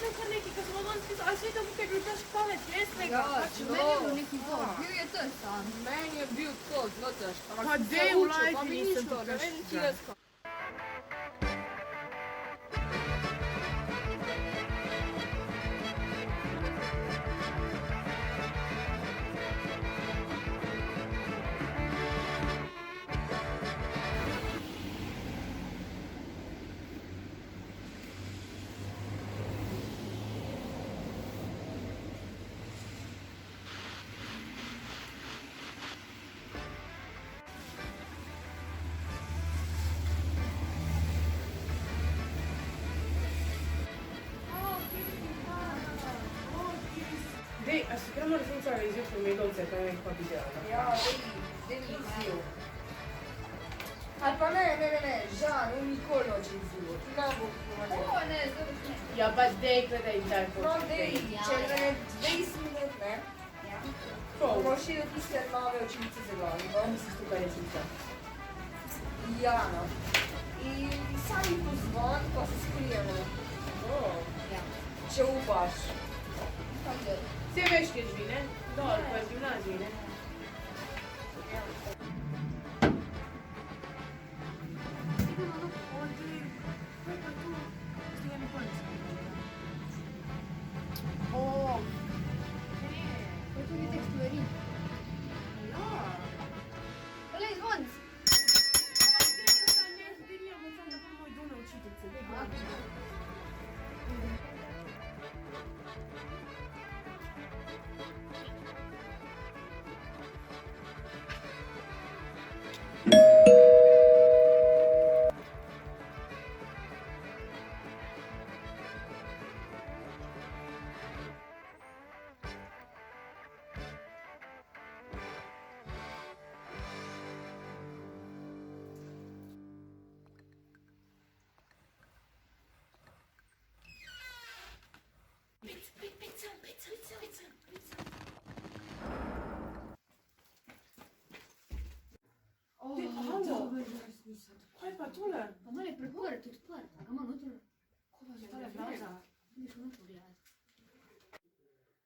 sam kar neki, kad smo danes pisali, ali sveta tukaj bil težk palec, resnega. Ja, pač meni je bil neki zelo, bil je to sam. Meni je bil to zelo težko. Pa dej v lajfi nisem to ne vem, težko. če jaz kaj. Dej, a si gremo resnica izjutraj medovce, to je pa bi delala. Ja, dej mi izziv. Ali pa ne, Žan, on nikoli noče izzivu. Ti nam bo pomagal. O, ne, zdaj ne. Ja, pač dej, gledaj, daj No, početi. dej, če ne 20 minut, ne? Pol. Bomo šli do tiste nove učilnice za glavnico. Misliš tukaj resnica? Ja, no. In sami pozvon, pa se skrijemo. Če upaš. Vse veš, kje živi, ne? Dol, pa z gimnaziji, ne? Kaj pa tole? Pa malo je preprt, odprt, ga ima noter. Ko pa so tale vraza? Vidiš v noter gledati.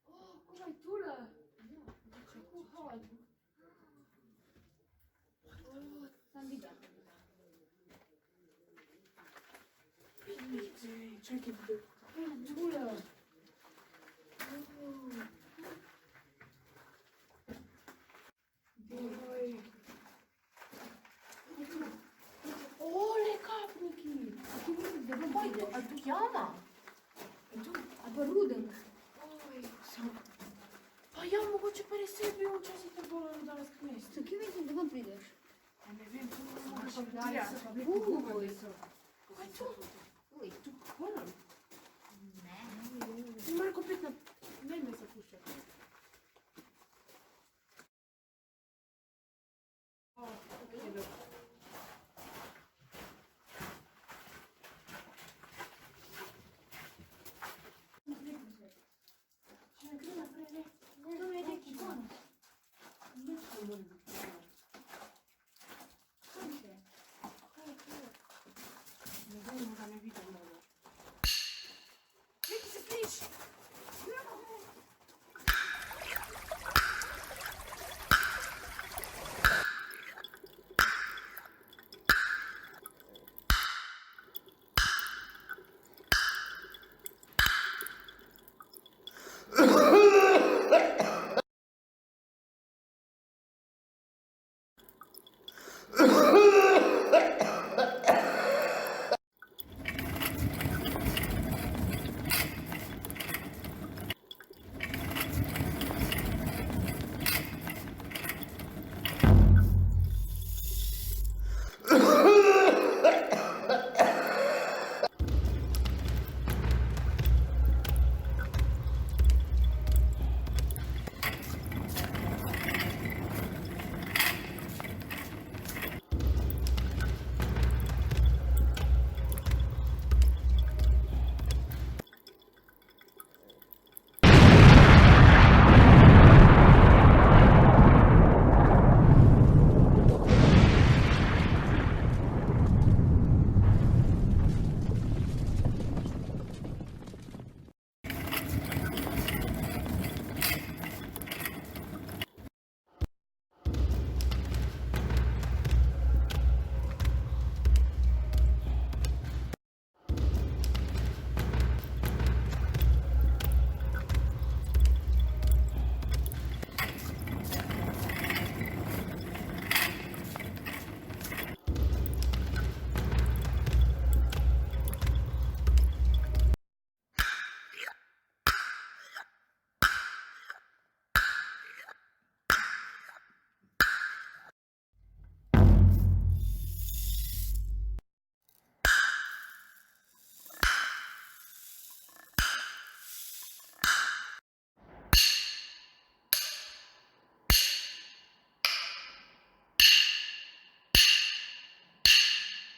Ko pa je tole? Tam vidim. Čakaj, kaj je tole? Daj. Ole, kapniki! Da bom Kaj je to? A je to jama? A pa ruden. Oj, sam. Pa ja, mogoče pa res je bil včasih tako danes k mestu. So, kje mislim, da bom prideš? Ja, ne vem, to ne mogo Pa pa so prijati. Ugoj so. Kaj je to? Uj, Tu kolam,